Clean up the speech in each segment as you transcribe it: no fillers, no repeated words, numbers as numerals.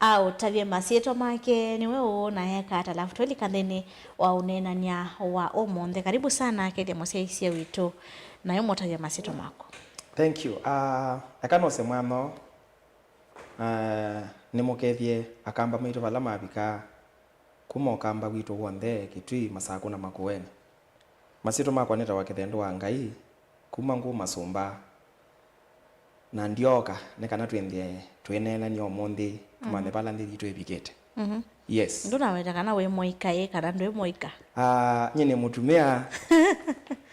au tavye masieto make ni wewe na yeka hata alafu tweli kandeni wa unenania wa omonde. Karibu sana kete moseisia wito na yomo tavye masieto mako. Thank you. Akanose mwano nimukethie akamba mwitu vala mabika kuma okamba wito wonde kitui masako na makuweni. Masieto makwa neta wakethendo wa Ngai kuma ngu masumba na ndioka nekana twendie twenena ni omondi tumane pala ndi twebikete. Yes. Nduna weta kana we moika ye kana ndo moika. Nyine mutumia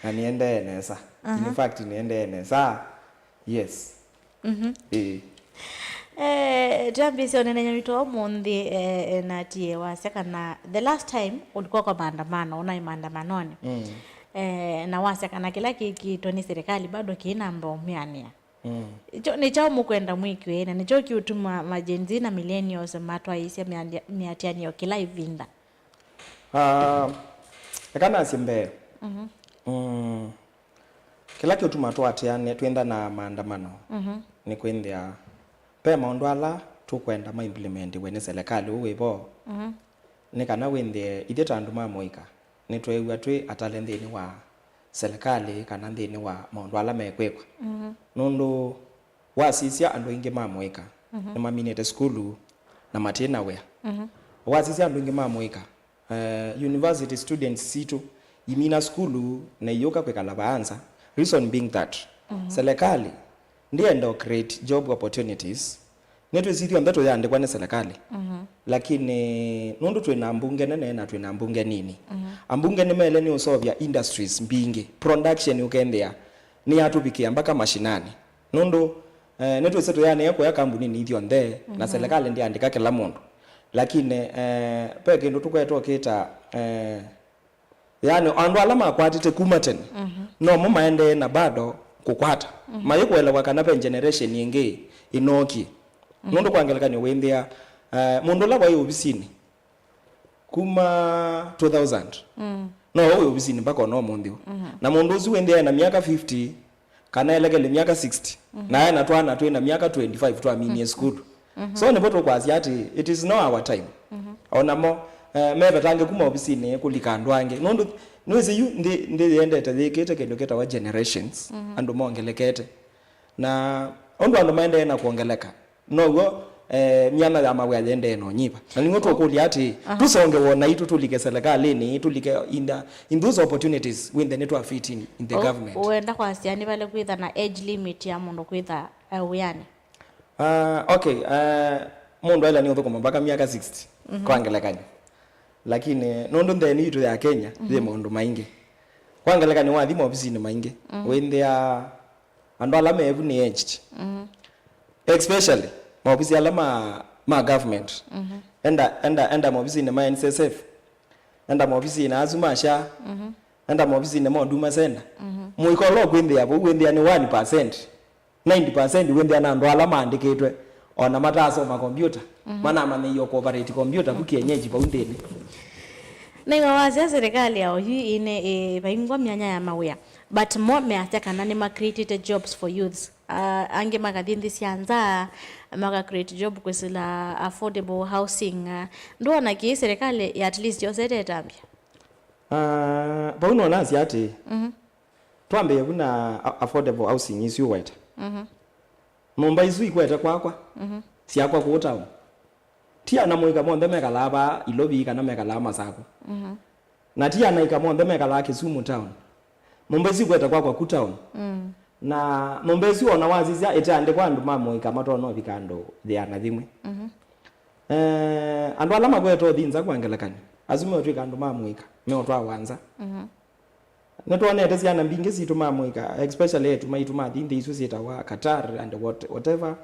na niende nesa. In fact niende nesa. Yes. Jambi sio nene nyito omondi na tie waseka na the last time ulikuwa kwa maandamano una maandamanoni. Na waseka na kila kitoni serikali bado kina mbomiania. Ni chao mukwenda mwiki na nicho kiutuma majenzi na millennials matwa isi miatiani yo kila ivinda. Ekana asimbe. Kila kiutuma tu atiane tuenda na maandamano. Ni kwendea pe maondwala tu kwenda ma implement wene serikali uwebo. Ni kana wende ideta nduma moika. Ni twewa twe atalendeni wa serikali kana ndeni wa maondwala mekwekwa. Nondo wasisia ando inge mamoika. Na maminete skulu na matena wea. Wasisia ando inge mamoika. University students situ imina skulu na yoka kweka labaanza. Reason being that serikali ndiye ndo create job opportunities. Netu zithio mbeto yande kwa serikali. Lakini nondo twena mbunge nene na twena mbunge nini. Ambunge ni mele ni usovya industries mbingi. Production ukendea ni atubikia mpaka mashinani. Nondo netu seto yani yako ya kampuni ni ithio nde na serikali ndiye andika kila mundu. Lakini peke ndo tukweto kita yani andu alama akwatite kumaten. No mama ende na bado kukwata. Mayiko elewa kana pe generation yenge inoki. Nondo kwangeleka ni wendea mundu la wa obisini kuma 2000. No wewe obisini mpaka no mundu. Na mundu uzi wendea na miaka 50 kana elegele miaka 60. Na yana twana twenda miaka 25 tu amini school. So ne boto kwazi ati it is now our time. Ona mo mebe tange kuma obisini kulikandwa ange. Nondo nweze yu ndi ende tadhikete kendo keta wa generations ando mongelekete. Na ondo ando maende na kuongeleka. Nogo miana ya mawe agende no nyipa. Na ningoto kuli ati tusonge wona itu tulike serikali ni tulike in those opportunities when the network fit in the government. Uenda kwa asiani vale kuitha na age limit ya mundu kuitha uyani. Okay, mundu ala ni uthoko mpaka miaka 60 kwangelekani. Lakini nondo ndeni itu ya Kenya the mundu maingi. Kwangelekani wa thimo ofisini maingi. When they are andala mevu ni aged. Especially maofisi alama ma government. Enda maofisi ni ma NSSF. Enda maofisi na azumasha. Enda maofisi ni Huduma Center. Muikolo kwende hapo wende ni 1%. 90% wende na ndo alama andiketwe ona mataso ma computer. Mana mane yo corporate computer kukienyeji pa undeni. Nenga wazi serikali yao hii ine baingwa myanya ya mawea. But more me ataka nani ma created jobs for youths. Ange magadindi sianza maga create job kwesila affordable housing. Ndo na ki serikali at least yosete tambia. Pauno nazi ati. Twambe kuna affordable housing isi weta. Nomba izu ikweta kwakwa. Si akwa ku town. Tia na moika monde mekala ba ilobi kana mekala masako. Na tia na ikamonde mekala Kisumu town. Mombezi kweta kwakwa ku town. Na Mombezi ona wazizia etande kwa ndu mamoika matono bikando they are nathimwe. Andu alama kweto thinza kwangelekani. Azumi otwika ndu mamoika me otwa wanza. Netone etesi ana mbinge situ mamoika especially etu maitu mathinde isu sita wa Qatar and whatever.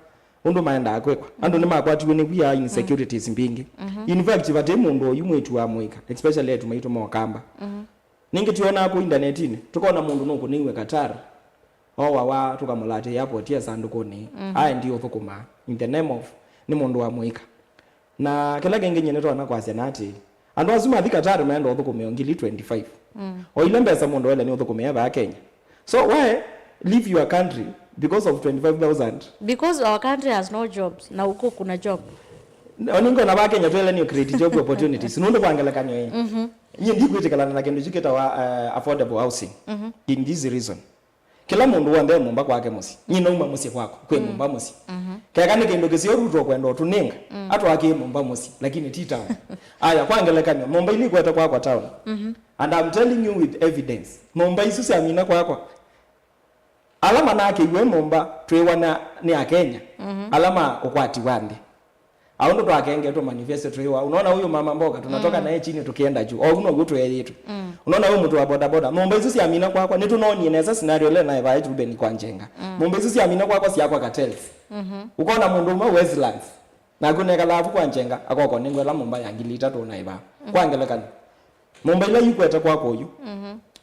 Undu maenda akwekwa. Andu ni makwati wene we are insecurities mbingi. In fact bate mundu yumwetu wa moika especially etu maitu mokamba. Ningi tuona ko internetini tukona mundu nuko niwe Qatar. Wa tukamulate airport ya sandukoni. Aya ndio thukuma in the name of ni mundu wa moika. Na kila genge nyene twana kwa senati. Andu azuma thika Qatar maenda thukuma ngili 25. Oile mbesa mundu wele ni thukuma ya Kenya. So why leave your country because of 25,000? Because our country has no jobs. Na uko kuna job. oningo na Kenya twele ni create job opportunities nundu kwangelekanyo hii nyi ndikwitikana na kindu chikita wa affordable housing in this reason kila mundu wande mumba kwake musi nyina uma musi kwako kwe mumba musi kaya ni kindu kisio ruto kwenda otuninga atu ake mumba musi lakini ti town aya kwangelekanyo mumba ili kweta kwako town and I'm telling you with evidence mumba isu si amina kwako alama nake iwe mumba twewana ni akenya alama ukwati wande aundo twakenge to manifesto twewa unaona huyu mama mboga tunatoka naye chini tukienda juu au uno gutu yetu unaona huyu mtu wa boda boda mumba isu si amina kwako ni tunoni inaweza scenario le na eva Ruben kwa njenga mumba isu si amina kwako si yakwa cartels ukaona mundu mwa Westlands na kuneka lafu kwa njenga akoko ningwela mumba yangilita to na eva kwangelekana mumba ile yukweta kwako uyu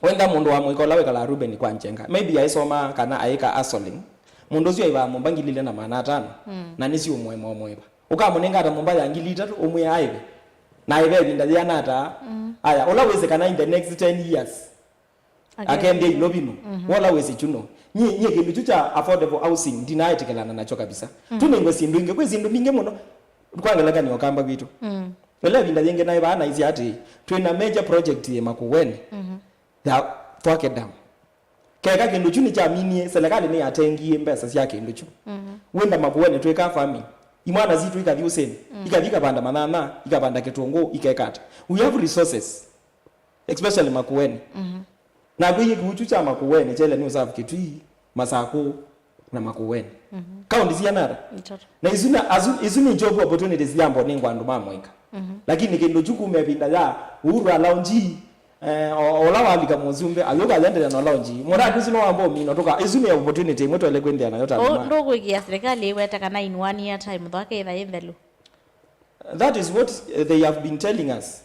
wenda mundu wa mwikola wekala Ruben kwa njenga maybe aisoma kana aika hustling mundu sio iba mumba ngilile na maana 5 na nisi umwemo omweba ukamunenga ata mumba yangilita to umwe aibe na ibe binda yana ata aya always kana in the next 10 years akende ilobino always chuno nyi kindu cha affordable housing ndinayetekelana nacho kabisa tunengwe sindu inge kwe sindu minge muno kwangeleka ni okamba bitu wala binda yenge naye bana izi ati twina major project ye Makueni ya twake down keka kindu chuni cha mini serikali ni atengie mbesa cia kindu chu wenda Makueni tweka farming imwana zitu ikathi useni ikavika panda manana ikapanda kitungu ikekata we have resources especially Makueni na kwenye kuchu cha Makueni chele ni usafu kitui Masako na Makueni kaunti cia nara na izuna job opportunities yambo ningo andu mamweka lakini kindu chuku mepinda ya uru alaunji ola wandika muzumbe ayoka yendele na launji muradu sino ambo mino toka izuna opportunity mweto ele kwendea na yota ndogo ya serikali iweta kana in 1 year time thoke ida yendelu that is what they have been telling us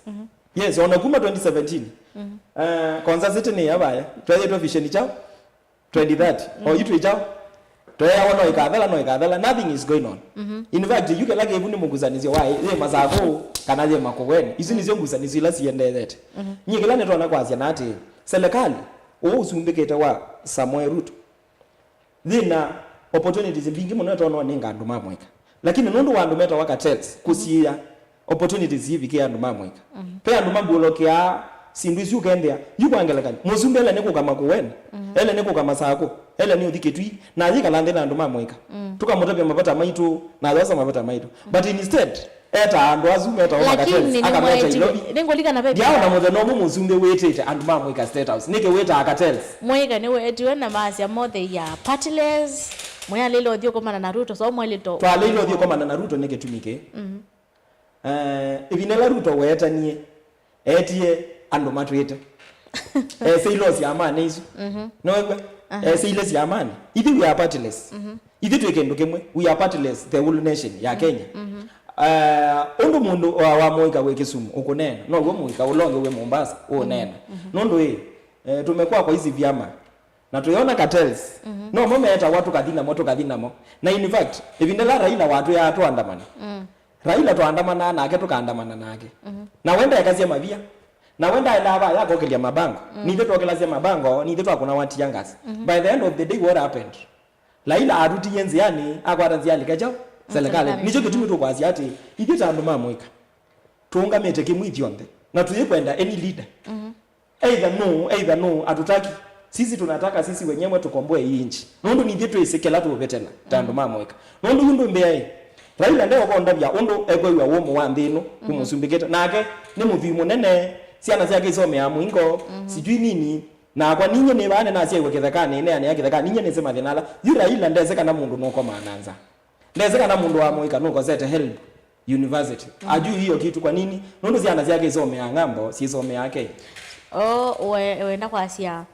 yes on Kuma 2017 kwanza sitini yabaya twaje to vision chao 2030 or yitu chao toya wono ikadhala nothing is going on in fact you can like even muguzanizi why ye mazako kana ye Makueni izi nizo nguzanizi la siende that nyikela netona kwazia nati serikali uzumbeketa wa Samuel Ruto thina opportunities mbingi muno netona ninga andu mamweka lakini nundu wandu meta waka tells kusia opportunities hivi ke andu mamweka pe andu mabulokea sindu isu kendea yukwangelekanya muzumbe ele niko kama Makueni ele niko kama Masako ele ni uthiketwi na yika lande na andu mamweka tukamutapia mapata maitu na yosa mapata maitu but instead eta andu azume eta wa cartels akameta ilobi ningolika na pepe yao na muthe no muzumbe wetete andu mamweka state house nike weta cartels mweka ni wetiwe na masia mothe ya partless moya lelo othio komana na Ruto so mwele to twa lelo othio komana na Ruto nike tumike ibinela Ruto wetanie etie andu matwete seilos ya amani isu nowe seilos ya amani ithi we are partless ithi twekendo kemwe we are partless the whole nation ya Kenya undu mundu wa moika we Kisumu ukunena no we moika ulonge we Mombasa unena nundu tumekuwa kwa hizi vyama na tuiona cartels no mometa watu kadhina mo na in fact ibindela Raila watu ya atu andamana Raila to andamana nake tukaandamana nake na wenda yakazia mavia na wenda ilaba yako kelia mabango ni zetu wakelazia mabango ni zetu akuna wati yangas by the end of the day what happened Raila aruti yenzi yani akwaranzi ali kacho serikali nicho kitumi to kwazi ati idita andu mamweka tuunga mete kimwiti yonde na tuyekwenda any leader either no atutaki sisi tunataka sisi wenyewe tukomboe hii nchi nundu ni zetu isekela tu betela tandu mamweka nundu hundu mbeye Raila ndeo ko ndabya undu ekwewa wo mu wandino kumusumbiketa nake ni muvimu nene siana cia kisome ya mwingo sijui nini na kwa ninye ne bane na cia gwekethekane ne ani yakethekane ninye ne sema thinala yu Raila ndeze kana mundu noko mananza ndeze kana mundu wa moika noko zete help university ajui hiyo kitu kwa nini nundu siana cia kisome ya ngambo si some yake wenda kwa cia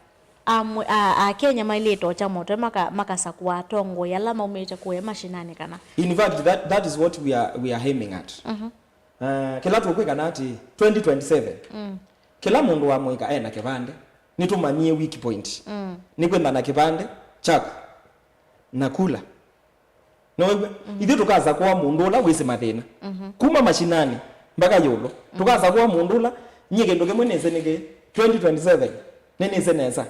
Kenya maileto cha moto makasakwa tongo yala maumete kwa mashinani kana in fact that is what we are aiming at kila tukwika nati 2027 kila mundu wa moika na kipande nitumanie wiki point nikwenda na kipande chako nakula no ithi tukaza kwa mundu la wisi mathina kuma mashinani mpaka yulo tukaza kwa mundu la nyike ndo kemwe nese nige 2027 nene senesa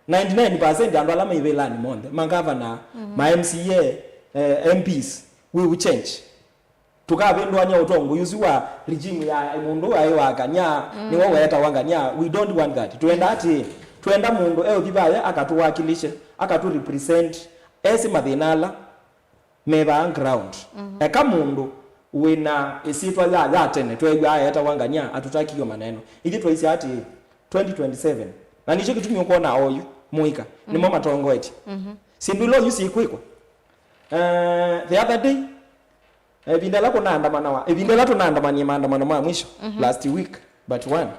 99% andu alama ibelani monde mangava na ma MCA MPs we will change tukabindwanya utongo yuzi wa regime ya mundu ayo wakanya ni wo weta wanganya. We don't want that. Tuenda mundu bibaya akatuwakilishe akatu represent esi mathinala meba ground eka mundu wina isitwa ya tene twegwa yeta wanganya atutaki yo maneno ili twaisi ati 2027 na nicho kitumio kuona oyu muika ni mama tongo eti sindulo yusi kwiko the other day ebindala tunaandamania maandamano ma mwisho last week but one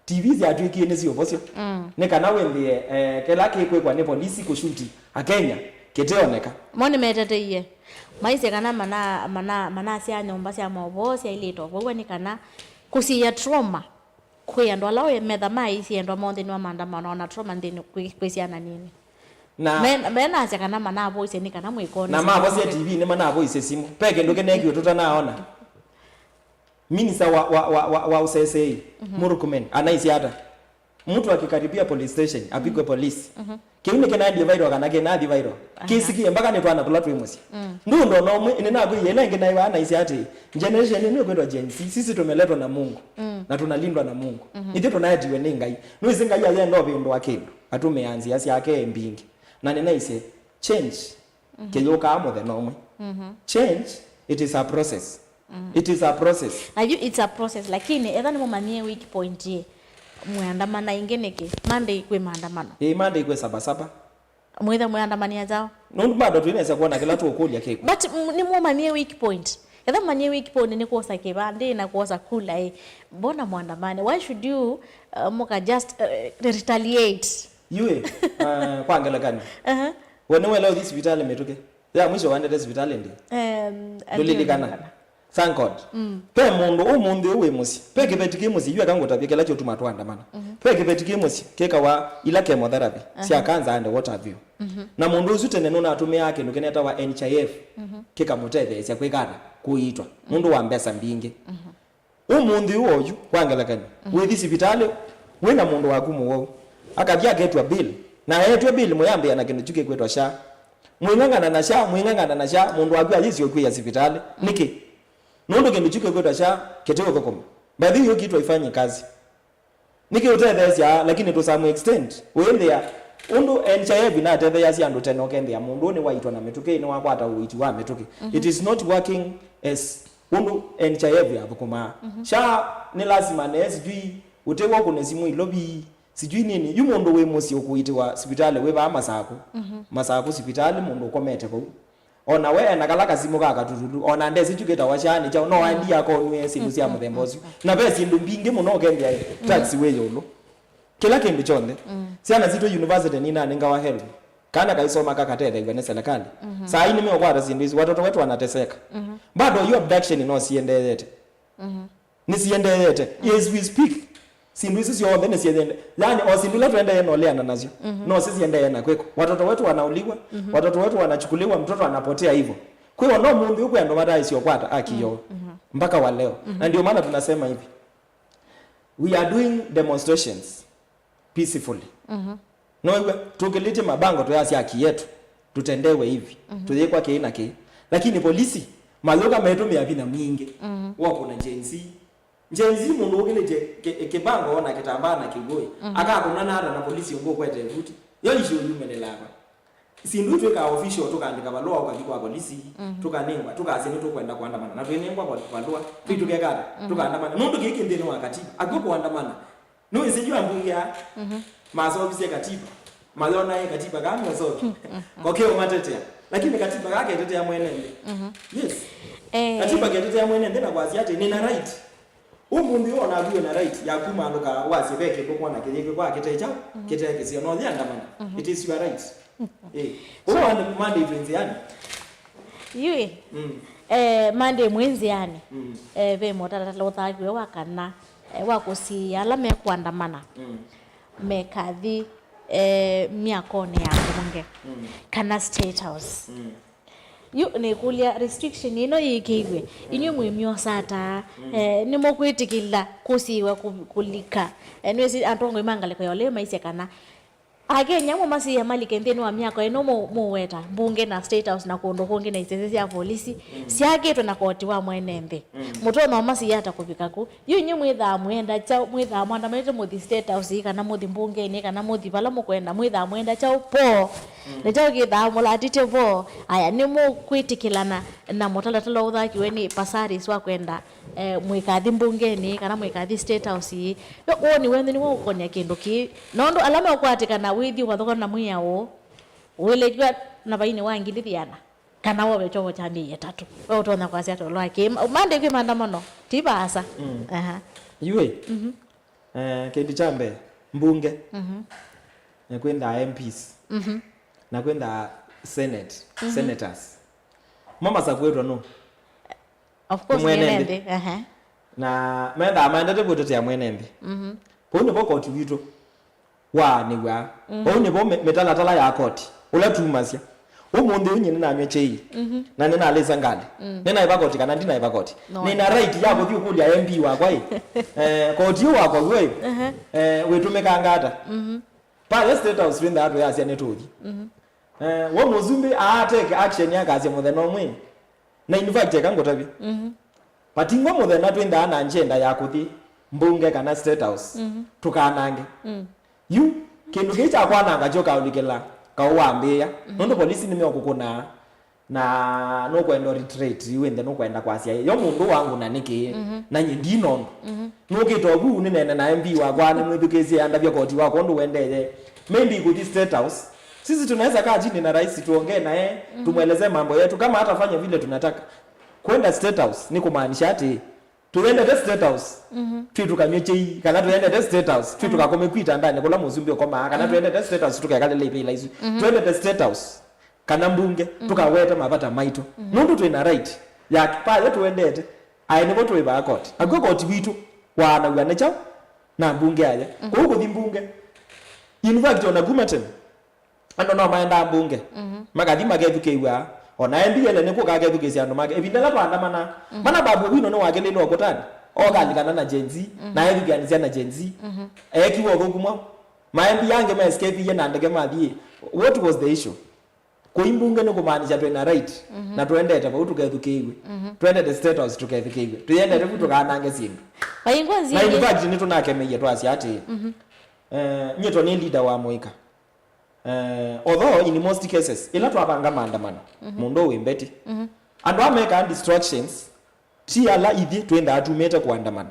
TV zi atuikie nezi ovosio nekana wendie kela kwekwa ne polisi kushuti akenya keteoneka moni meteteiye maise kana mana sia nyomba sia maovosia ile tovo ni kana kusiya trauma kuyandwa lawe metha mai siendwa monde ni maandamano na trauma ndini kwisiana nini na mena sia kana mana voice ni kana mwikoni na ma voice TV ni mana voice simu peke ndoke neki tutanaona minisa wa USSA Murkomen anaisi hata mtu akikaribia police station apigwe polisi kiune kenadi viral kana kenadi viral kisikie mpaka ni twana tula twimosi ndo no nina go yela ngena iwa anaisi hata generation ni kwenda Gen Z sisi tumeletwa na Mungu na tunalindwa na Mungu ite tunayadiwe ni ngai no izinga ya ndo bindo akendo atumeanzi asi yake mbingi na ninaise change keyoka amo the normal change it is a process. It is a process. It's a process lakini etha ni mumanie weak point ye muandamana ingeneke Monday kwe maandamano Monday kwe saba mwetha muandamania zao nundu bado tunaweza kuona kila tu okulia keko but ni mumanie weak point etha manie weak point ni kuosa kibande na kuosa kula mbona muandamane why should you muka just retaliate yue kwangela gani wewe leo this vitale metoke ya mwisho wande this vitale ndi dulilikana thank God pe mundu uwe musi pe kibetike musi yua kango tabikela cyo tumatwandamana pe kibetike musi keka wa ila chemotherapy si akanza and what have you na mundu uzute neno na atume yake nukeneta wa NHIF keka muteve sia kwekara kuitwa mundu wa mbesa mbinge mundu uyu kwangelakani we this vitale we na mundu wakumu wo akabya getwa bill na yetwe bill muyambe na kindu chuke kwetwa sha mwingangana na sha mundu wakwa yisi okwiya sipitali niki nondo kindu chike kwetwa sha keteko kokoma baadhi hiyo kitu haifanye kazi niki utethe lakini to some extent wende undu NHIF na tethe yasi andu tenokende ya mundu ni waitwa na metuke ni wakwata uiti wa metuke it is not working as undu NHIF ya bukuma sha ni lazima na sijui utewa kuna simu ilobi sijui nini yu mundu we musi okuitwa hospitali we ba masako hospitali mundu komete ko ona we na kala kasimu kaka tutulu ona ndezi chuketa washani cha no andi yako niwe sindu sia muthembozi na be sindu mbingi muno kembia taxi we yolo kila kindu chonde siana zito university nina ninga wa help kana kaisoma kaka tete ngene serikali saa hii nimeokwata sindu hizi watoto wetu wanateseka bado hiyo abduction no siendelete nisiendelete yes we speak sindu hizi sio ndene siende yani osindu tuende yeno leana nazo no sisi ende yana kweko watoto wetu wanauliwa watoto wetu wanachukuliwa mtoto anapotea hivyo kwa hiyo no mundu huko ndo madai sio kwata akiyo mpaka wa leo na ndio maana tunasema hivi we are doing demonstrations peacefully no iwe tukilete mabango to yasi haki yetu tutendewe hivi tuyekwa keina ke lakini polisi maloka metumia vina mingi wako na Jenzi mundu ukilete kibango ona kitambana kigoi akakuna nara na polisi ngo kwete vuti yo isho yumenelaba sindu tweka official tukandika balwa ukakikwa polisi tukanengwa tukasini tukwenda kuandamana na twenengwa balwa twitugekata tukaandamana mundu kiki ndene wakati akoko andamana no isijua mbungia maso ofisi ya katiba malona ya katiba kama zote kokeo matetea lakini katiba yake tetea mwenende yes katiba tetea mwenende na kwazi yake nina right umundu yona abiwe na right ya kumanuka wasibeke kwa na kirike kwa kiteja kiteke sio no yandamana it is your right uone Monday twenziani yue Monday mwenziani ve motata lothagwe wakana wakusi alame kuandamana mekathi miakone ya bunge kana state house yu ne kulia restriction ino yikigwe inyo mwimyo sata ni mokwitikilla kusiwa kulika nwesi antongo imangaleko yole maise kana Akenya masi ya mali kenteni wa miaka eno mo weta bunge na state house na kondo kongi na isese ya polisi siage to na koti wa mwenembe muto na masi yata kubika ku yunyu mwitha mwenda cha mwitha mwanda mwete muthi state house kana muthi bunge ni kana muthi bala mukwenda mwitha mwenda cha po ne cha githa mulatite po aya ni mu kwitikilana na mutala tala uthaki weni pasari swa kwenda mwikathi bunge ni kana mwikathi state house yo woni wende ni wo konya kindu ki nondo alama kwatikana withi wathoko na mwiao wile jwa na baini wangi lithiana kana wowe chovo cha mie tatu wewe utona kwa sia to lwake mande kwi maandamano tibasa yue kindu chambe mbunge na kwenda MPs na kwenda senators mama za kwetu no of course mwenembe na menda amanda te boto ya mwenembe pone boko tiwito wa ni wa pone bo metala tala ya koti ula tumasia umunde unyine na amechei na nina aleza ngale nina ibakoti kana ndina ibakoti nina right yako thi ukulia MP wa kwa koti wako wewe wetumeka ngata pa state house winda atu ya senetoji wo muzumbi take action yakaze mutheno mwe na in fact kangotabi patingwa muthena twinda na njenda ya kuthi mbunge kana state house tukanange yu kindu kicha kwananga joka ulikela kawambia nondo polisi nimekukuna na no kwenda retreat wende no kwenda kwasia yo mundu wangu na niki na nyindi nondo no kitobu ni nene na MP wa kwana mwithukezi anda bya koti wako ndo wendele maybe ku state house sisi tunaweza kaa chini na rais tuongee naye tumuelezee mambo yetu kama hatafanya vile tunataka kwenda state house ni kumaanisha ati tuende the state house tukamechei kana tuende the state house tukakome kwita ndani kula muzumbi okoma kana tuende the state house tukakale lepe ila isu tuende the state house kana mbunge tukaweta mapata maito nundu tuina right ya pale tuendete aine boto iba court agoko tibitu wana wana cha na mbunge aya ko ko mbunge in fact ona gumaten ando no maenda mbunge magathi magethukiwa ona mbiyele ne ko kagethukicia ando mage ebindala pandamana mana babu wino no wagele no okotani okalikana na Gen Z na ethukianisia na Gen Z ekiwo gogumwa maembi yange ma escape ye na ndege mathie what was the issue koimbunge no kumaanisha twena right na tuendete ba tugethukiwe twende the state house tugethukiwe tuyende refu tukanange sindu bayingwa nzi na in fact ni tunake meye twasi ati nyeto ni leader wa Moika although in most cases ila twabanga maandamano mundo wembeti and wa make distractions ti ala ithi twenda atumete kuandamana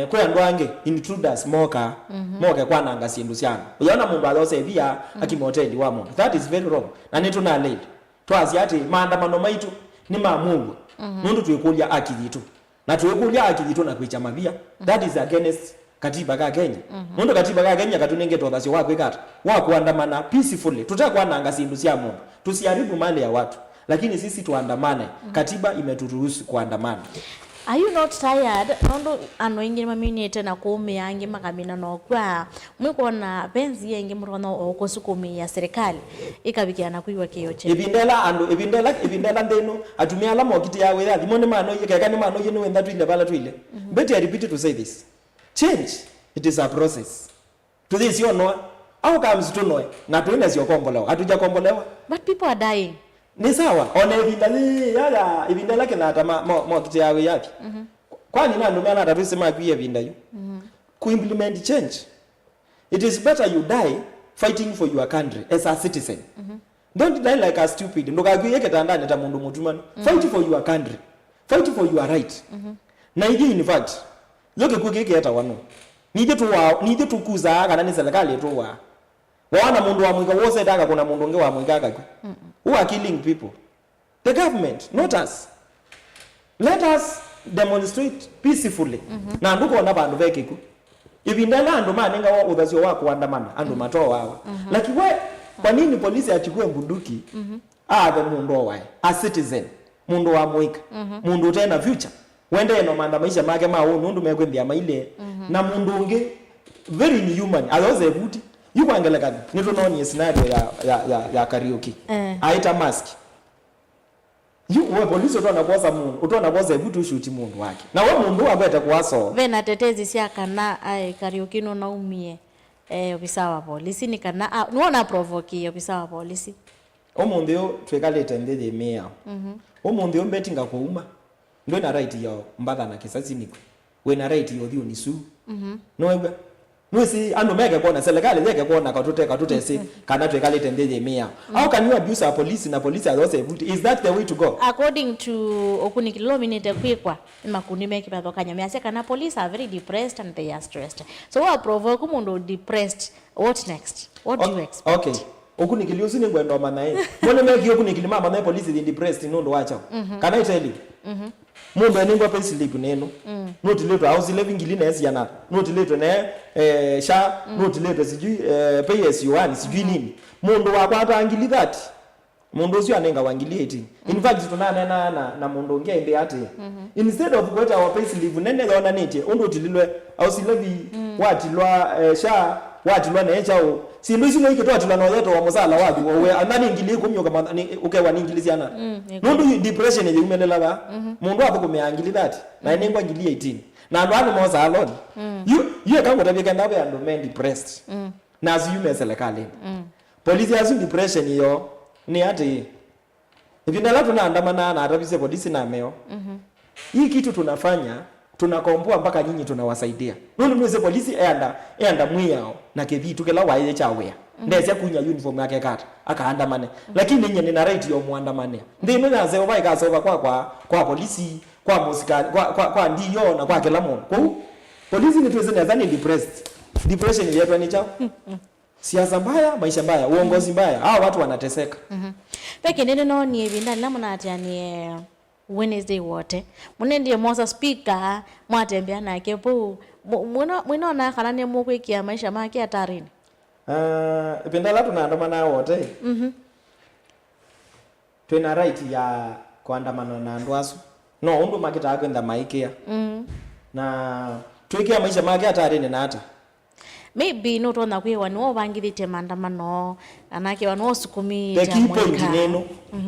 kwa ndwange intruders moka kwananga sindu syana uyona mundu alose via akimoteli wa mundu that is very wrong na netu na late twazi ati maandamano maitu ni mamungu mundu tuikulia akijitu na tuikulia akijitu na kwicha mavia that is against katiba ka Kenya mundu katiba ka Kenya katunenge tothasyo wakwikata wa kuandamana peacefully tutakwananga sindu sya mundu tusiharibu mali ya watu lakini sisi tuandamane katiba imeturuhusu kuandamana. Are you not tired? Nondo anoingi maminete na kuume yangi makamina no kwa mwikona benzi yengi mrono okosukumi ya serikali ikabikiana kuiwa kiyoche ibindela ndeno atumia ala mokiti yawe ya dimone mano yekeka ni mano yenu wenda twile bala twile better I repeat to say this change it is a process to this you know how comes to know na tuende sio kombolewa hatuja kombolewa but people are dying ni sawa ona ibindala kina hata mo kiti yawe yapi kwani na ndio maana tatusema kuye bindayo ku implement change it is better you die fighting for your country as a citizen don't die like a stupid ndokaguye ketandani ta mundu mutumano fight for your country fight for your right na hii in fact yoke kukeke hata wano nije tukuza kana ni serikali yetu wana mundu wa mwika wose taka kuna mundu nge wa mwika kaka who are killing people the government not us let us demonstrate peacefully na nduko na bandu bekiku ibindala andu maninga wa udhasio wa kuandamana andu matoa wawa lakini we kwa nini polisi achukue bunduki the mundu wa a citizen mundu wa mwika mundu tena future wende no manda maisha make ma nundu mekwembia maile na mundu unge very inhuman aloze buti yuko angeleka nitunoni scenario ya karaoke aita mask we polisi utona kosa mundu utona kosa buti ushuti mundu wake na we mundu abeta kuaso vena tetezi sia kana ai karaoke no naumie obisa wa polisi ni kana nuona provoke obisa wa polisi omundu yo twekalete ndethe mea omundu yo mbetinga kuuma ndo na right yo mbatha na kisasi niko we na right yo thio ni su no si andu mege kuona serikali mege kuona katute si kana twekalete ndethe mea how can you abuse a police na police are also is that the way to go according to okunikilo minute kwikwa makundi meki pathokanya measia kana police are very depressed and they are stressed so what provoke mundu depressed what next what do you expect okay okunikilio sine ngwendo manae mone meki okunikilima manae police they depressed no ndo wacha can I tell you mundu eningwa pay slip neno not leto house living ngilina yana not leto ne sha not leto sijui PSU1 sijui nini mundu wakwata angili that mundu sio anenga wangilie 18 in fact tunana na mundu ngende ate instead of kweta our pay slip nene yona nete ondo tililwe house living watilwa sha watilwa na chao si ndo sino ikitoa tilano yeto wa musala wapi wewe anani ingili kumyo kama ukewa ni ingiliziana mundu depression ye umelela ba mundu akumeangili that na enengwa ngili 18 na ndo anu moza alone you kango tabika ndabe ando men depressed na asiyume serikali police asu depression yo ni ati ivindala tunaandamana na atabise polisi na meo hii kitu tunafanya tunakomboa mpaka nyinyi tunawasaidia nuni mweze polisi enda mwiyao na kevitu kela waye chawea ndeze kunya uniform yake kata akaandamane lakini nyinyi nina right yo muandamane ndino naze obai kasova kwa polisi kwa musikani kwa ndiyo na kwa kila mmoja kwa polisi ni tuweze nadhani depression yetu ni chao siasa mbaya maisha mbaya uongozi mbaya hao watu wanateseka peke nene no ni vinda lamuna atani Wednesday wote munendie moza speaker mwatembea nake po mwinaona kana ne mukwikia maisha make atarini ipindala tunaandamana wote twina right ya kuandamana na andu asu no undu makita kwenda maikia na twikia maisha make atarini na ata maybe no tona kwiwa no bangithite maandamano anake wano sukumi the key point neno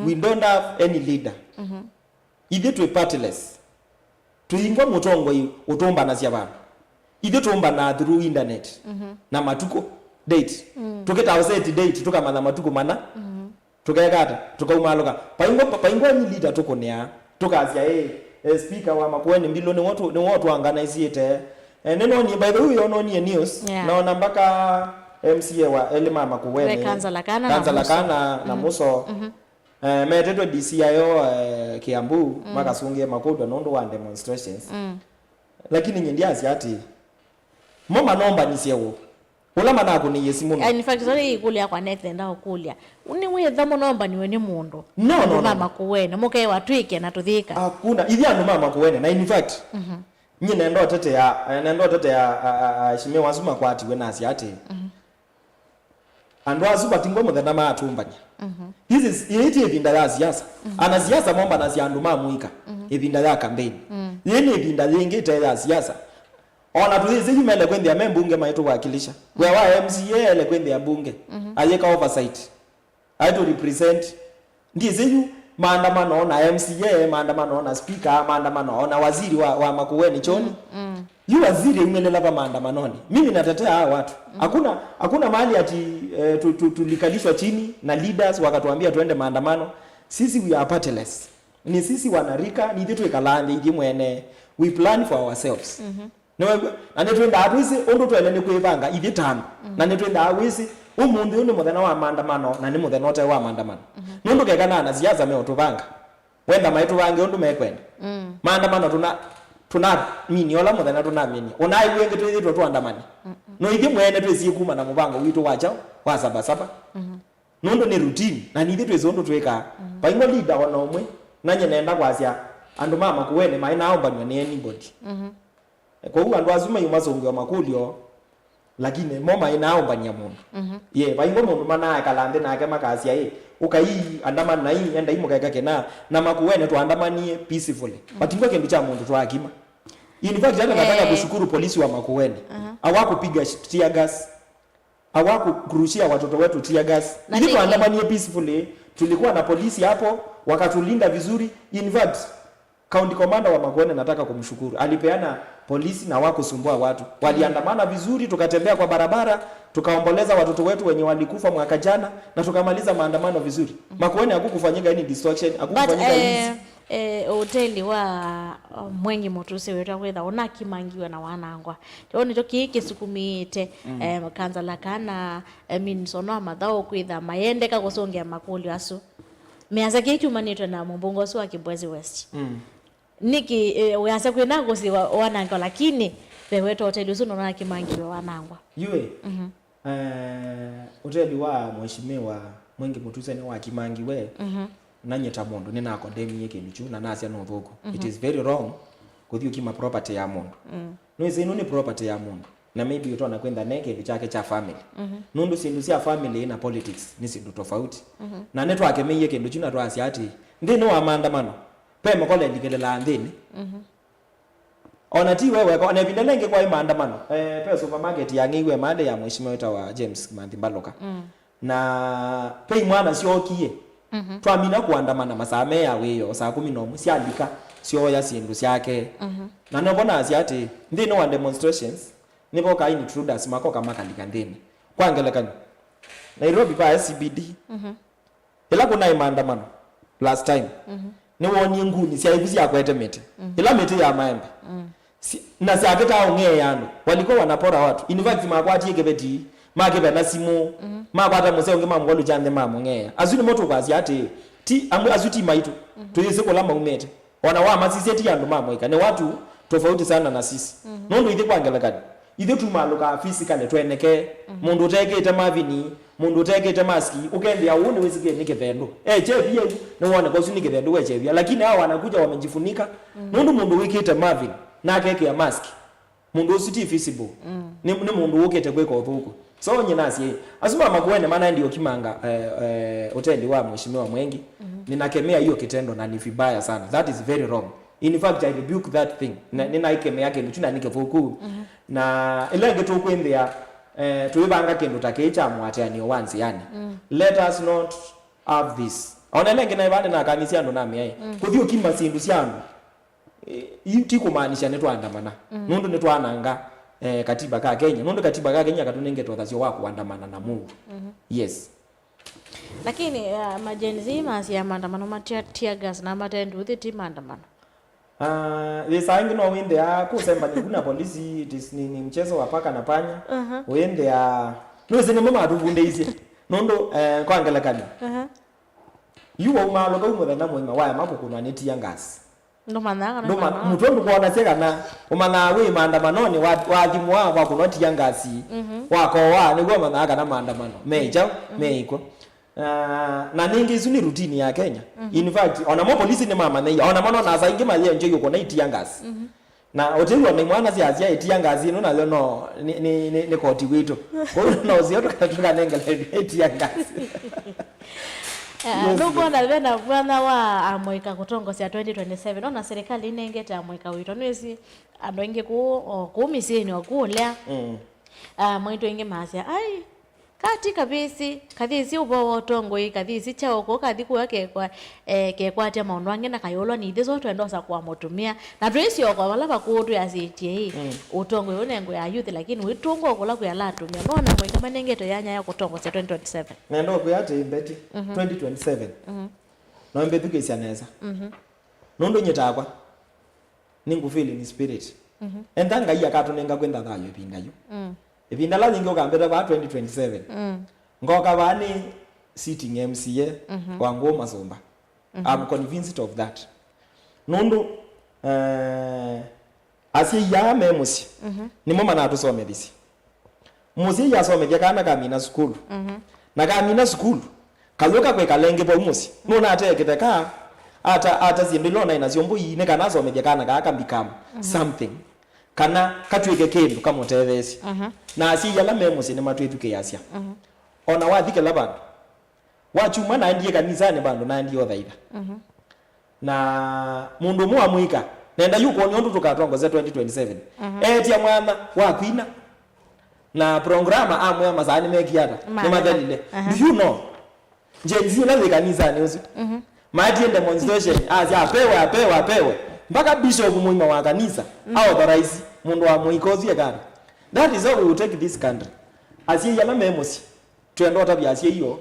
we don't have any leader ithe twi partless tuingwa mutongo utomba na cia bana ithe tumba na through internet na matuko date tuketa set date tukamana matuko mana tukayakata tukaumaloka paingwa ni leader tukonea tukazia speaker wa Makueni mbilo ni watu organize neno ni by the way ono ni news naona mpaka MCA wa Elima Makueni kanza lakana na muso meteto DCIO Kiambu makasungie makodo nondo wa demonstrations lakini nyendiazi ati mama nomba nisiewo ulama nako ni yesi muno in fact sorry ikulia kwa next ndao kulia uni mwe dhamo nomba niwe ni mundu no mama kuwene muke watwike na tuthika hakuna ithi andu mama kuwene na in fact nyine ndo tete ya shime wazuma kwati wenasi ati andu azuba tingwa muthena matumbanya hizi yiti evinda ya siasa ana siasa momba na siandu mamuika evinda ya campaign yeni evinda yengi te ya siasa ona tuzizi yumele kwendea membunge maitu wakilisha we wa MCA ele kwendea bunge ayeka oversight aito represent ndizi yu maandamano na MCA maandamano na speaker maandamano na waziri wa Makueni choni yu waziri umelela pa maandamanoni mimi natetea hao watu hakuna mahali ati tulikalishwa chini na leaders wakatuambia tuende maandamano sisi we are partless ni sisi wanarika ni vitu ikalande idi mwene we plan for ourselves na netwenda atwisi ondo twelene kwivanga ithi tano na netwenda awisi umunthi uni muthena wa maandamano na ni muthena ote wa maandamano nundu kekana na siasa me otuvanga wenda maitu vange undu mekwenda maandamano tuna mini ola muthena tuna mini ona iwengi twithitwo twandamani no ithi mwene twisi kuma na mubango witu wacha wa sabasaba nundu ni routine na nithi twisi undu twika paingo leader ona umwe na nyenenda kwasia andu mama kuwene mai naombanwa ni anybody kwa hiyo andu azuma yumasongwa makulio lakini moma inaombania mundu ye paingo mundu mana kalande nake makasia ukai andamana na hii enda imukeka kena na Makueni tuandamanie peacefully batingwa kindu cha mundu twakima in fact hata nataka kushukuru polisi wa Makueni hawakupiga tear gas hawakurushia watoto wetu tear gas ili tuandamanie peacefully tulikuwa na polisi hapo wakatulinda vizuri in fact County commander wa Makueni nataka kumshukuru. Alipeana polisi na wakusumbua watu. Waliandamana vizuri, tukatembea kwa barabara, tukaomboleza watoto wetu wenye walikufa mwaka jana na tukamaliza maandamano vizuri. Makueni hakukufanyika any destruction, hakukufanyika hizi. Hoteli wa mwengi motuse wetu kwetha ona kimangiwe na wanangwa toni to kiki sukumite kanzala kana minsono mathao kwitha mayende ka gusongea makuli asu meanza kiki umanitwe na mumbongo su akibwezi west niki weanza kwina gusi wanangwa lakini wewetu hoteli usu nona kimangiwe wanangwa yue hoteli wa mheshimiwa mwengi motuse ni wa kimangiwe nanyeta mundu nina condemn yake michu na nasia no thuku it is very wrong kuthio kima property ya mundu no is ni property ya mundu na maybe utona kwenda neke bichake cha family nundu sindu cia family na politics ni sindu tofauti na neto ake meye kindu china twasi ati ndini wa maandamano pe mokole ndikelela ndini ona ti wewe kwa na vindelenge kwa maandamano pe supermarket ya ngiwe made ya mheshimiwa wetu wa James Mandimbaloka na pe mwana siokie twamina kuandamana masame ya weyo saa 10 siandika sioya sindu syake na nobona asiati ndino wa demonstrations nipo ka intruders makoka makalika ndini kwangelekana Nairobi pa SCBD ila kuna maandamano last time ni woni nguni siaibuzi akwete mete ila mete ya maembe na siaketa ongea yano walikuwa wanapora watu in fact makwati yekebeti makebe na simu makwata museo ngema mngolu jande mamongea azuni moto kwazi ati ti azuti maitu tuyese kolamba umete wana wa masiseti yandu mamoika ne watu tofauti sana na sisi nondo ide kwangelekani ide tumaluka physically tweneke mundu utekete mavini mundu utekete maski ukende aone wesike nikevendo chevi yetu ne wana kwa sunike vendo we chevi lakini hao wanakuja wamejifunika nondo mundu wikite mavini na keke ya maski mundu usiti visible ni mundu ukete kweko thuko so nyinasi asuma Makueni maana ndio kimanga hoteli wa mheshimiwa Mwengi ninakemea hiyo kitendo na ni vibaya sana that is very wrong in fact I rebuke that thing ninaikemea yake mchuna nikevuku na ile ngeto kwendea tuibanga kindu takecha mwatani once yani let us not have this ona lenge na ibane na kanisa ndo nami yeye kuthio kima sindu syandu yuti kumaanisha netwandamana nundu netwananga katiba ka Kenya nondo katiba ka Kenya katunenge twathasio wa kuandamana na Mungu yes lakini majenzi masi ya maandamano matia gas na matendu thiti maandamano this aingi no winde ya kusemba ni kuna polisi this ni mchezo wa paka na panya winde ya no zene mama atuvunde isi nondo kwangelekani yuwa umalo ka umwe na mwenga wa mapo kuna netia gas ndo mananga na ndo mutondo kuona sekana umana we maandamanoni wathimu wa kwa kunotia ngasi wako wa niguo mananga na maandamano meja meiko na ningi isu ni routine ya Kenya in fact ona mo polisi ni mama nei ona mono na saingi malie nje yuko na itia ngasi na otelo ni mwana si azia itia ngasi no na leo no ni koti wito kwa hiyo na uzio tukataka nengele itia ngasi nuko ndalena bwana wa amoika kutongosia 2027 ona serikali inengete amoika wito nwezi ando inge ku misini okulea mwito inge masia ai kati kabisi kathisi ubo wotongo ikathisi chao ko kathiku yake kwa kekwatia maundu ange na kayolwa ni thizo twendosa kwa mutumia na twisio kwa wala bakutu ya CTA utongo yonengo ya youth lakini witungo kula kwa latumia nona mwika manengeto yanya ya kutongo cia 2027 nendo kuyate beti 2027 no mbetu kisianeza nondo nyetakwa ningu feeling spirit endanga iya katunenga kwenda thayo ipinda yo ipinda la ningo kambeta ba 2027 ngoka bani sitting MCA wango masomba I'm convinced of that nondo asi ya memusi ni mama na tusome bisi musi ya some bya kana kamina school na kamina school kaluka kwe kalenge bo musi nona atekete ka ata zindilona inaziombo ine kana some bya kana ka become something kana katwike kindu kama tevesi na asi yala memusi ni matwetuke yasya ona wathike labandu wachuma na ndiye kanisani bandu na ndiyo thaida na mundu mu amwika nenda yuko nyondu tukatongoza 2027 etia mwana wa kwina na programa amwe amazani mekiata ni madalile do you know jenzi na kanisani uzi maji demonstration apewe mpaka bishop muima wa kanisa authorize mundu wa muikozie kana. That is how we will take this country. Asie yana memosi twendo tabia asie hiyo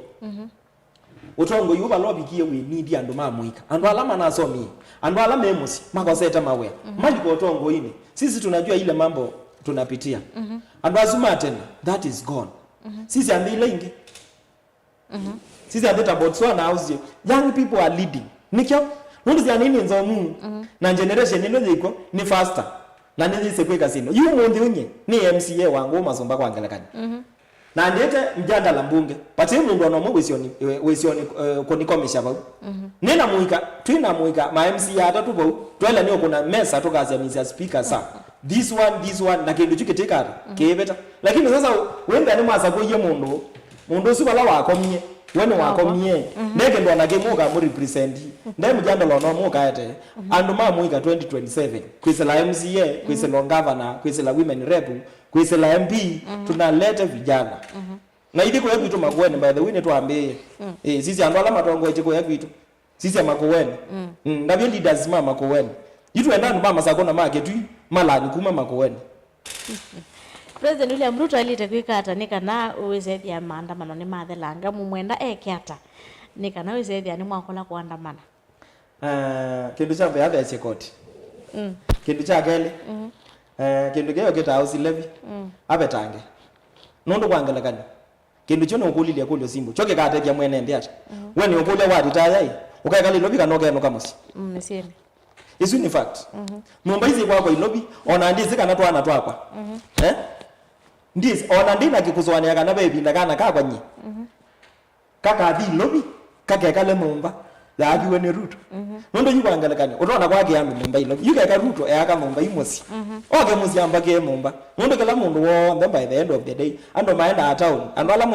utongo yuba lobikie we need andu mamuika andu alama na somi andu alama memosi makoseta mawe mali kwa utongo ini sisi tunajua ile mambo tunapitia andu azuma tena that is gone sisi andile ingi sisi andeta Botswana house young people are leading nikyo nundi ya nini nzomu na generation ino ziko ni faster na nini sekweka sino yu mundi unye ni MCA wangu mazomba kwa angelekani na ndete mjanda mbunge pati mundu ono wesioni konikomisha bau nina muika twina muika ma MCA atatu bau twela niyo kuna mesa tukazia mizia speaker sa this one na kindu chiketekara kebeta lakini sasa wenda ni masa ko ye mundu subala wakomye wene wakomye ndeke ndo anagemuka mu represent ndai mjanda lono muka ate andu ma muika 2027 kwisela MCA kwisela governor kwisela women rep kwisela MP tunaleta vijana na idi ko yakitu makuweni by the way netwambie sisi andu ala matongo echiko yakitu sisi amakuweni ndabye leaders mama makuweni itu enda ndo mama sakona market malani kuma makuweni. President William Ruto alite kwikata nikana uwezethia maandamano ni mathelanga mumwenda ekiata nikana uwezethia ni mwakola kuandamana kindu cha beatha chekoti kindu cha kele kindu geyo kita house levy abetange nondo kwangelekana kindu chono ukulile kulyo simbo choke katethia mwene ndiata wene ukule wadi tayai ukaikali lobi kanoke no kamusi nisini isu ni fact numba hizi kwako ilobi ona ndizi kana twana twakwa ndizi ona ndina kikuzwania kana bebinda kana kakwanye kaka athi lobi kaka kale mumba yathi wene Ruto nondo yukwangalekanya utona kwake yandu mumba ilobi yukeka Ruto yaka mumba imosi oke musi amba ke mumba nondo kala mundu wo by the end of the day ando maenda town ando ala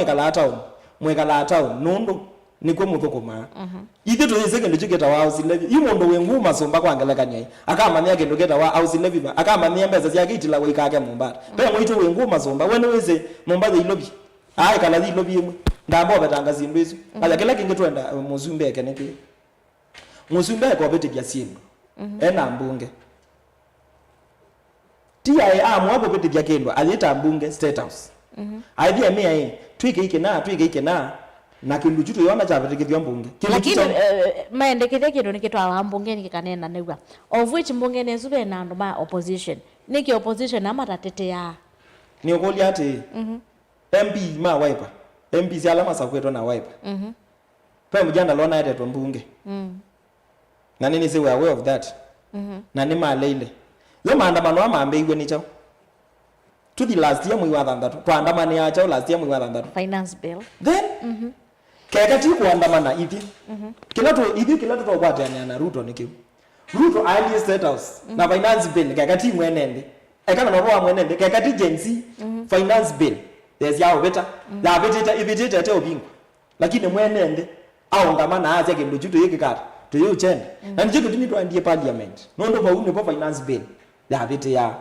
mwekala town nondo nikwe muthukuma ithe to second chiketa wa house levy imondo wengu masomba kwangalekanya akamanya kendo keta wa house levy akamanya mbeza yake itila wikake mumba pe mwito wengu masomba wene weze mumba the ilobi ai kala the ilobi imwe ndambo betanga zindu izo ala kila kingetwenda muzumbe keneke muzumbe ko betikya simu ena mbunge tia amwa ko betikya kendwa alita mbunge state house idea mia twike ike na kindu chuto yona cha betikya mbunge lakini maendekethia kindu nikitwa wa mbunge nikikanena negwa of which mbunge nezube na ndo ma opposition niki opposition ama tatetea ni okoli ate MP ma wiper MP si alama sakweto na wiper pe mjanda lona ate to mbunge na nini say we are aware of that na ni malele yo maandamano amambe igwe ni chao to the last year mwi wathanda twandamane ya chao last year mwi wathanda finance bill then keka ti kuandamana ithi kila to kwatania na Ruto nikiu Ruto ali state house na finance bill keka ti mwenende ekana no wa mwenende keka ti agency finance bill there's yao beta la beta ibitete te obingu lakini mwenende au ngamana aje ke ndujuto yeke kata to you chende na njiko tini to andie parliament nondo ba une po finance bill la beta ya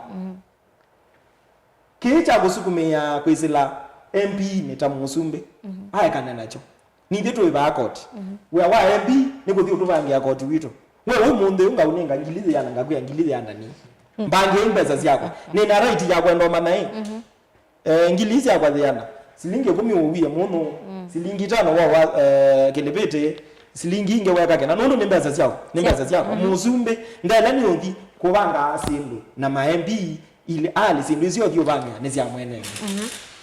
kicha gusukumia kwizila MP nitamusumbe aya kana nacho ni ndeto iba court we wa MP niko thi utuvangia court wito we munde unga unenga ngilize yana ngakwe ngilize yana ni mbange imbeza zako ni na right ya kwenda mama ngilize yakwa yana silingi 10 uwie muno silingi 5 wa kelebete silingi inge weka kana nondo nimbeza zako muzumbe ndala ni yothi kubanga asindu na ma MP ile ali sindu zio thio vanga nizia mwene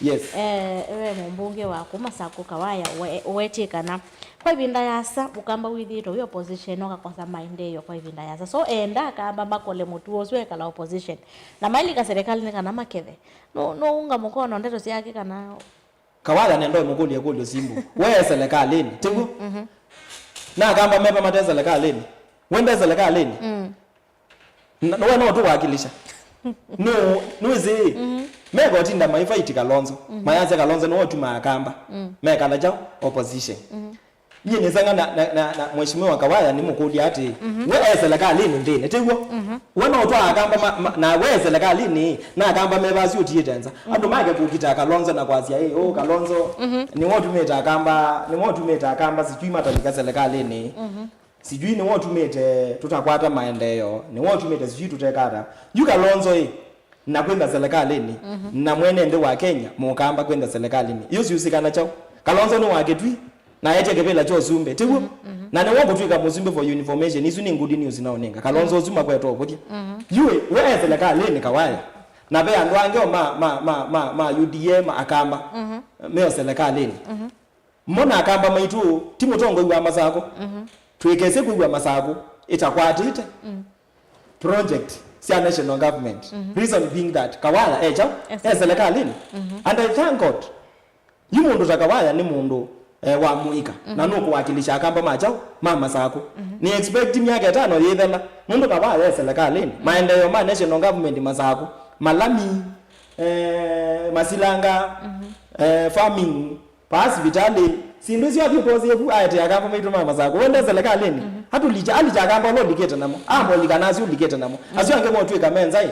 yes we mbunge wako masako kawaya wetikana kwa ibinda yasa ukamba withito yo opposition okakosa maende yo kwa ibinda yasa so enda kamba makole mutu oswe kala opposition na maili ka serikali ni kana makethe no unga mukono ndeto siake kana kawaya nendo mukoli yakoli simbu wewe serikalini tingu na kamba mepa mateza serikalini wenda serikalini no wewe tu wakilisha no ze mega tinda mai fight Kalonzo mayaza Kalonzo no tu makamba mega na jao opposition nyine sanga na mheshimiwa Kawaya ni mukodi ati wewe serikali ni ndine tegwo wana otwa akamba na wewe serikali ni na akamba mebazi utitenza ando mage kukita Kalonzo na kwazia Kalonzo ni watu meta akamba sijui matalika serikali ni sijui ni wao tumete tutakwata maendeleo ni wao tumete sijui tutekata yu Kalonzo na kwenda serikalini na mwenende wa Kenya mukamba kwenda serikalini iyo siusikana chao Kalonzo ni wake twi na yete kebela cho zumbe tiwo na ne wongo twika muzumbe for your information isu ni good news naonenga Kalonzo zuma kweto obuti yuwe we serikalini kawaya na be andu ange ma UDM akamba meo serikalini mona akamba maitu timotongo iwa masako twekese kuiwa masako itakwatite project sia national government reason being that kawala serikalini and I thank God yu mundu takawaya ni mundu wa muika na nuko wakilisha akamba machao mama sako ni expect miaka 5 yethela mundu kawaya serikalini maendeleo ma national government masako malami masilanga farming pass vitali sindu sio vipozi yefu ayate akamba maitu mama sako wenda serikalini hatulija alija akamba lo dikete namo ambo likanazi ulikete namo asio ange mo twika menzai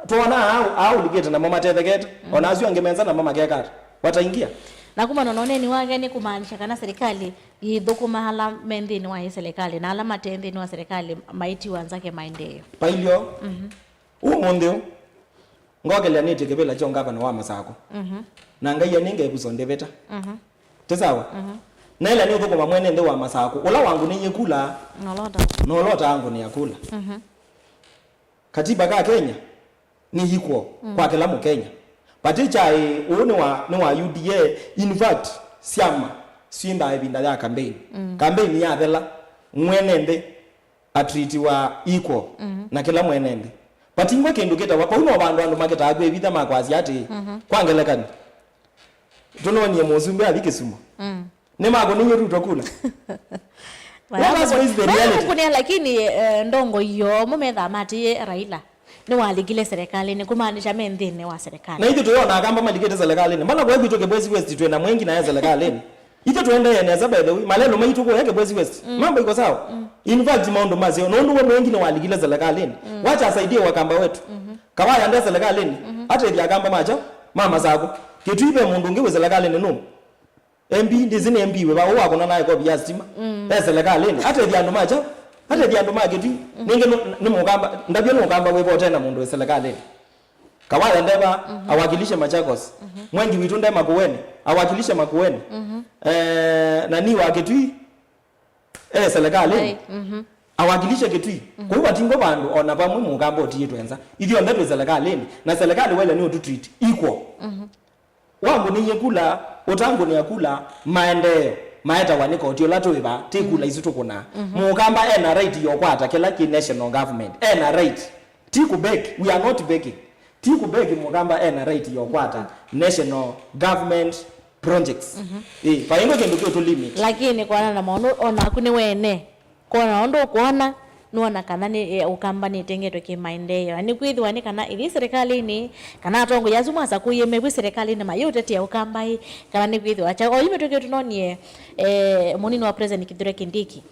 tuona au likete namo matethekete ona asio ange menza na mama kekata wataingia na kuma nononeni wage ni kumaanisha kana serikali yithukuma hala mendini wa serikali na ala matendini wa serikali maiti wanzake maendeleo pailio umundu ngogele nite kebela cho ngava na wa masako na ngaiya ninge kusondeveta tesawa nela ni uthukuma mwene ndi wa masako ula wangu ni nyekula nolota wangu ni yakula katiba ka Kenya ni hiko kwa kila Mkenya paticha ni wa UDA in fact siama sinda ebinda ya campaign campaign ya thela mwenende atritiwa equal na kila mwenende patingwa kindu kita wapauno bandu maketa agwe bitha makwazi ati kwangelekani tunonie muzumbe abikisumo ne mago ninyo tutokula kunia lakini ndongo hiyo mumetha mati Raila ni waligile serikali ni kumaanisha mendini wa serikali na hiyo tuona akamba maligete serikali ni mbona kwa hiyo toke Bwezi West twenda mwengi na serikali hiyo tuenda yene za by the way malelo maitu kwa yake Bwezi West mambo iko sawa in fact maundo mazio nondo wa mwengi na waligile serikali wacha asaidie wakamba wetu kawaya ndio serikali hata ile akamba macho mama zako kitu ibe mundu ngiwe serikali ni no MP ndizini MP we ba wako na naye kwa biastima serikali hata ile ando macho hata diandu mageti ninge ni mugamba ndabyo mugamba webo tena mundu serikali kawaya ndeba awakilishe Machakos mwengi witu ndema Makueni awakilishe Makueni nani waketui serikali awakilishe ketui kwa hiyo atingo bandu ona pamwe mugamba otitwenza ithio ndetwe serikali na serikali wele ni ututreat equal wangu ni yekula utangu ni yakula maendeleo maeta waniko otiola toiba tikula izuto kuna mukamba ena right yokwata kila ki national government ena right tiku beg we are not begging tiku beg mukamba ena right yokwata national government projects paingo kendo to limit lakini kwana na maono ona kuni wene kona ondo kuona nuona kana ni ukamba ni tengetwe ki maendeleo ani kwithwa ni kana ili serikali ni kana tongo yazuma sa kuyeme kwi serikali ni mayote tia ukamba hii kana ni kwithwa acha oyime tokyo tunonie munini wa president Kithure Kindiki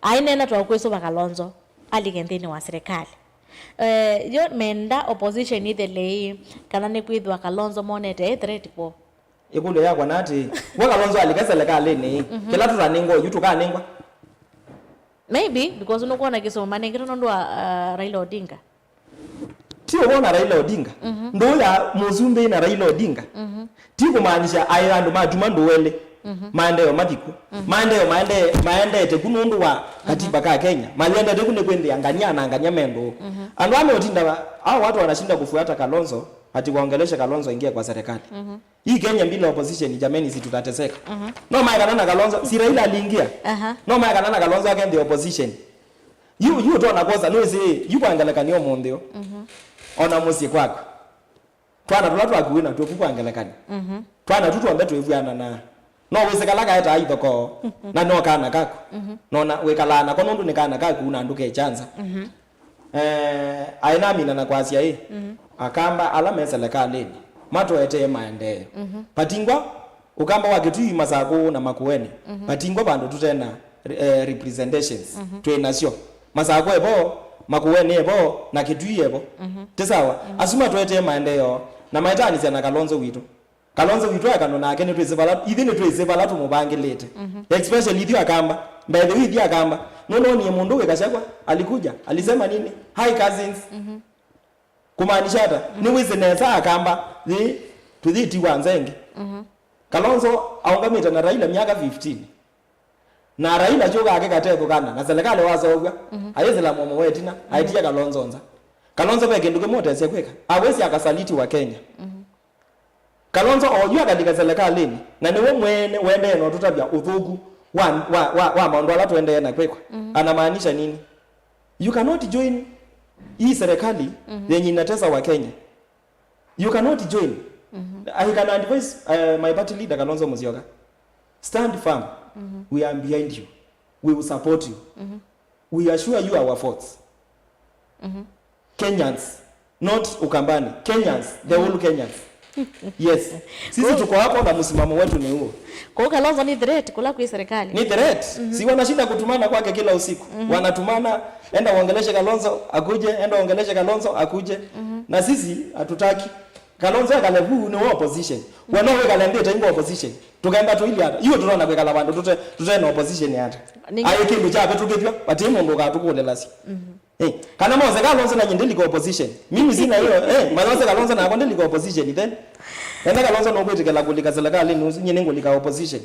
ainena twa kweso Kalonzo aligendeni wa serikali yo menda opposition ithele kana ni kwithwa Kalonzo monete threat po ikulo yakwa nati wa Kalonzo alikasa serikali ni kila tutaningo yutuka ningwa maybe because unakuwa na kisoma ningiro ndo Raila Odinga tio bona Raila Odinga ndo ya muzumbe na Raila Odinga tiko maanisha ayando matuma ndo wele maendeleo matiku maendeleo te kunundu wa katiba ka Kenya malienda te kune kwende anganya mendo ando ame otinda hao watu wanashinda kufuata Kalonzo ati kuongelesha Kalonzo ingie kwa serikali hii Kenya bila opposition jameni si tutateseka no maana na Kalonzo si Raila aliingia no maana na Kalonzo again the opposition you tona kosa no si yuko angalekani omondio ona musi kwako twana tulatu akuina tukupangalekani twana tutu ambe tuivuana na no wesekala ka eta ithoko na no kana kako no na wekalana kono ndu nikana kako una nduke chanza aina mina na kwasia akamba alama serikali mato ete maendeleo patingwa ukamba waketui masako na Makueni patingwa bandu tutena representations to nation masako ebo Makueni ebo na kitui ebo tesawa asuma to ete maendeleo na maitani sana Kalonzo witu Kalonzo witwa kano na akene twizibala ithini twizibala tumubangilite especially ithio akamba by the way ithio akamba no ni mundu wekashakwa alikuja alisema nini hi cousins kumaanisha hata ni wizineza akamba tuthiti wanzenge Kalonzo aungamita na Raila miaka 15 na Raila choga ake katekukana na serikali wasogwa ayezela momo wetina aitia Kalonzo nza Kalonzo peke nduke mote sekweka awezi akasaliti wa Kenya Kalonzo oyua katika serikalini na niwe mwene wende no tutabia uthugu wa maundu ala tuende na kwekwa anamaanisha nini you cannot join hii serikali yenye inatesa wa Kenya you cannot join I can advise my party leader Kalonzo Musyoka stand firm we are behind you we will support you we assure you our votes Kenyans not Ukambani Kenyans the whole Kenyans yes sisi tuko hapo na msimamo wetu ni huo kwa Kalonzo ni threat kula kwa serikali ni threat si wanashinda kutumana kwake kila usiku wanatumana enda uongeleshe Kalonzo akuje enda uongeleshe Kalonzo akuje na sisi hatutaki Kalonzo akalevu ni opposition wanawe kalendeta ingo opposition tukaenda tu ili hata hiyo tunaona kwa kala bandu tute na opposition hata ayo kindu chape tukithwa bati mundu gatukulela si kana moze Kalonzo na nyindili kwa opposition mimi sina hiyo mazoze Kalonzo na akondeli kwa opposition then enda Kalonzo no kwitikela kulika serikali nusu nyine ngolika opposition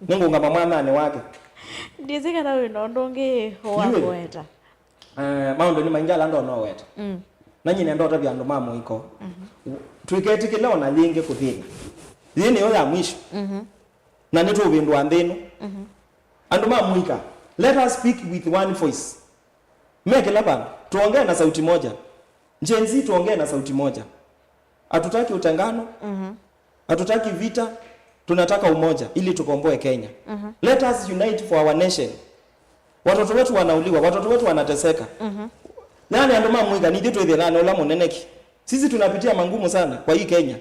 ningo ngama mwana wake ndizika na wino ndonge waweta maundo ni manjala ndo no weta na nyine ndo tabia ndo mamo iko twiketikile na linge kuthina yini yo ya mwisho na nitu ubindu andeno andu mamuika let us speak with one voice meke labda tuongee na sauti moja Gen-Z tuongee na sauti moja hatutaki utengano hatutaki vita tunataka umoja ili tukomboe Kenya let us unite for our nation watoto wetu wanauliwa watoto wetu wanateseka nani ando mamuika ni thitu ithirana ula muneneki sisi tunapitia mangumu sana kwa hii Kenya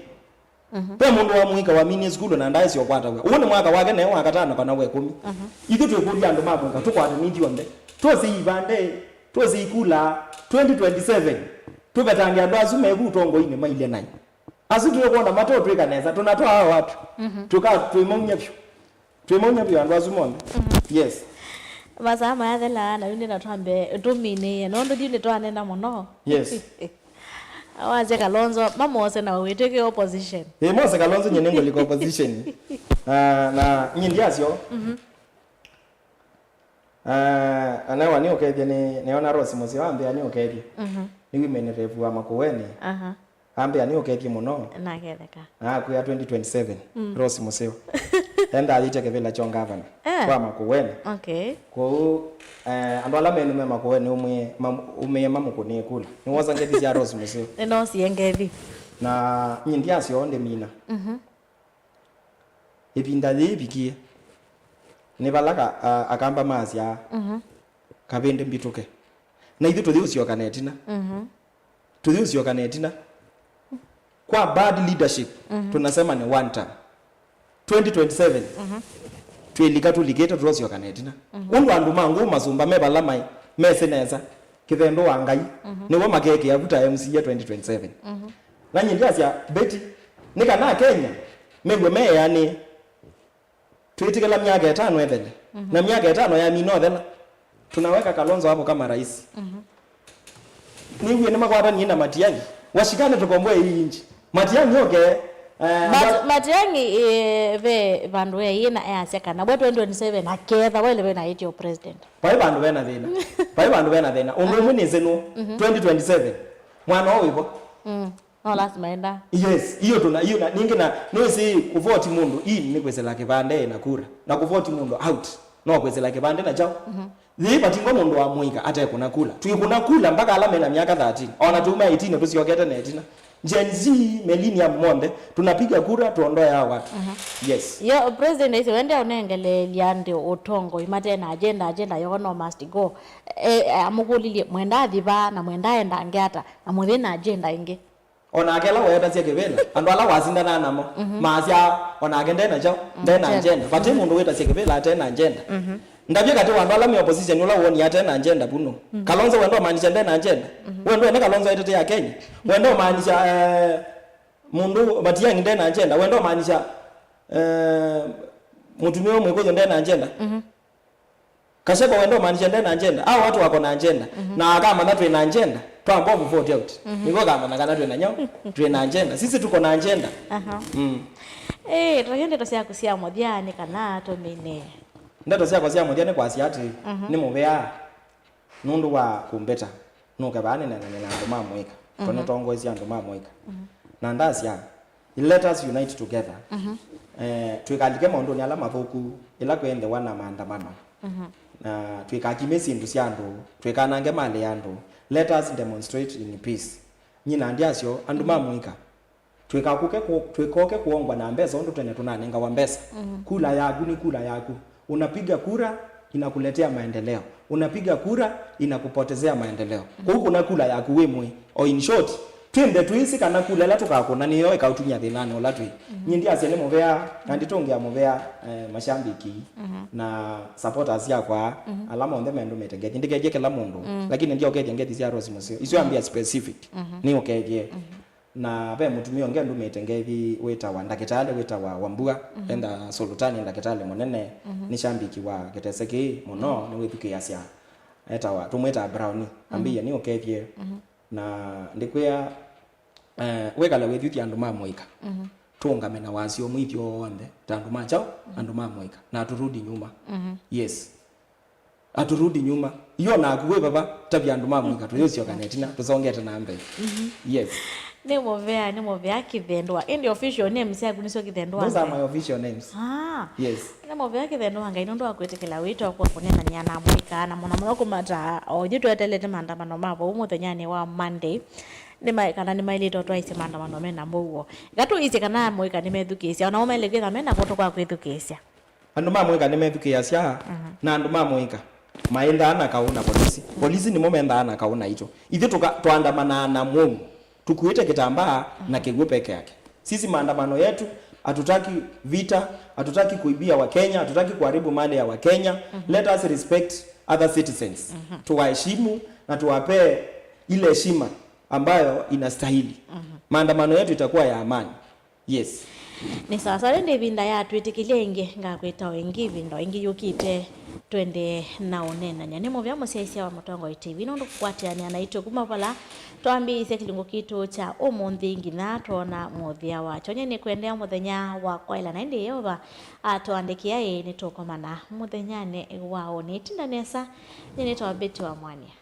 pe mundu wa muika wa mini school na ndai sio kwata we uone mwaka wake na mwaka tano kana we 10 ithu twikuria ando mamuika tukwata mindi onde tosi ibande tosi ikula 2027 tubetangia ndo azume gutongo ine maile nai asu tuyokuona mato twikaneza tunatoa hao watu tuka tuimonya pyo ando azumonde yes Mazama ya thela na yuni na tuambe tumine no ndo dine twanenda muno yes awaje Kalonzo mamose na weteke opposition mose Kalonzo nyene ngoliko opposition na nyindiasyo anawa ni okethie ni ona Rose Musyoka ambe ani okethie ni women rep wa Makueni ambe ani okethie muno na ketheka kwa 2027 Rose Musyoka enda aliteke vile chon governor kwa Makueni okay kwa ando ala menu me Makueni umye mamukuni kula ni waza ngeti ya Rose Musyoka no siengethi na nyindiasyo onde mina ibinda libikie ni balaka akamba mazi ya kabende mbituke na ithu tuthiusio kanetina tuthiusio kanetina kwa bad leadership tunasema ni one time 2027 twilika tuliketa tuosio kanetina undu andu mangu mazumba mebala mai meseneza kithendo wa ngai niwo makeke yavuta MC ya 2027 na nyindiasia beti nikana Kenya megwe me yani tuitikela miaka 5 ethele na miaka 5 ya mino thela tunaweka Kalonzo hapo kama rais niwe ni makwata ni na Matiang'i washikane tukomboe hii nchi Matiang'i okay Matiang'i ve vandu ya ina ya sekana bwa 2027 aketha wale we na iti president pai vandu vena thina undu mwini zenu 2027 mwana oibo no lazima enda yes hiyo ningi na no si kuvoti mundu hii ni kwesela kibande na kura na kuvoti mundu out no kwesela kibande na chao batingo mundu wa muika ate kuna kula tukikuna kula mpaka alama na miaka 13 ona tume 18 tusiokete na 18 Gen-Z millennium monde tunapiga kura tuondoe hao watu yes yo president ise wende onengele liande otongo imate na agenda yo no must go amukulilie mwenda thiba na mwenda enda ngata na muthi na agenda ingi ona akela weta cia kivela andu ala wasindana namo macia ona agenda na chao ndena agenda pati mundu weta cia kivela atena agenda ndabye kati wandu ala mi opposition ula woni atena agenda puno Kalonzo wendo maanisha ndena agenda wendo ene Kalonzo etete ya Kenya wendo maanisha mundu Matiang'i ndena agenda wendo maanisha mutumio mwiko ndena agenda Kashagwa wendo maanisha ndena agenda au watu wako na agenda na kama na tuna agenda twambo vote out niko kama na kana tuna nyao tuna agenda sisi tuko na agenda Rayonde tosia kusia mothiani kana tomine ndeto cia cia mothiani kwa cia ati ni mubea nundu wa kumbeta nuke bane na andu mamwika tone tongoezi andu mamwika na ndacia let us unite together twikandike maundu ni ala mathuku ila kwende wana maandamano na twikakimesi indu cia andu twikanange mali andu let us demonstrate in peace nyina ndiacio andu mamwika twikoke kuongwa na mbesa undu tene tunanenga wa mbesa kula yaku ni kula yaku unapiga kura inakuletea maendeleo unapiga kura inakupotezea maendeleo kwa huko na kula yaku wemwe or in short twende tuisi kana kula la tukakona niyo ikautunya thinano la twi nyindi asele movea kandi tongia movea mashambiki na supporters yakwa alama onde mendo metegeje ndigeje kila mundu lakini ndio okeje ngeti cia Rose Musio icio ambia specific ni okeje na be mutumio ngendu metengethi weta wa ndakitale weta wa Wambua enda Sultani ndakitale munene ni shambiki wa Geteseki muno ni withukia cia eta wa tumweta Brown ambia ni okeje na ndikwia wekala withukia andu mamwika tungame na wasio mwithio wonde tandu machao andu mamwika na aturudi nyuma yes aturudi nyuma iyo na kuwe baba tabia andu mamwika tuyocio kanetina tusongete na mbele yes ni movea kithendwa in the official names ya kuniso kithendwa those are my official names yes ni movea kithendwa ngai nundu akwetekela wito kwa kunena nyana mwika na mona muno kumata ojitu atelete maandamano mabo umuthenya wa Monday kana ni mailito twice maandamano mena mbuo gatu ice kana mwika ni methukisia ona umele kwitha mena goto kwa kwithukisia andu mamwika ni methukisia na andu mamwika maenda ana kauna polisi ni momenda ana kauna hicho ithe tuandamana na mwomu tukuite kitambaa na kigwe peke yake sisi maandamano yetu hatutaki vita hatutaki kuibia wa Kenya hatutaki kuharibu mali ya wa Kenya let us respect other citizens tuwaheshimu na tuwape ile heshima ambayo inastahili maandamano yetu itakuwa ya amani yes ni sasa ndi vinda ya twitikilie ingi ngakwita wengi vindo ingi yukite twende naonena nyanemo vya musiaisia wa Mutongo TV nondo kukwatiania naitwe kuma pala twambi ise kilingo kitu cha umuthi ngina tona muthia wacho nyene kwendea muthenya wa kwaila na ndi yova atwandikia ni tukomana muthenyane wao ni tindanesa nyene twabeti wa mwania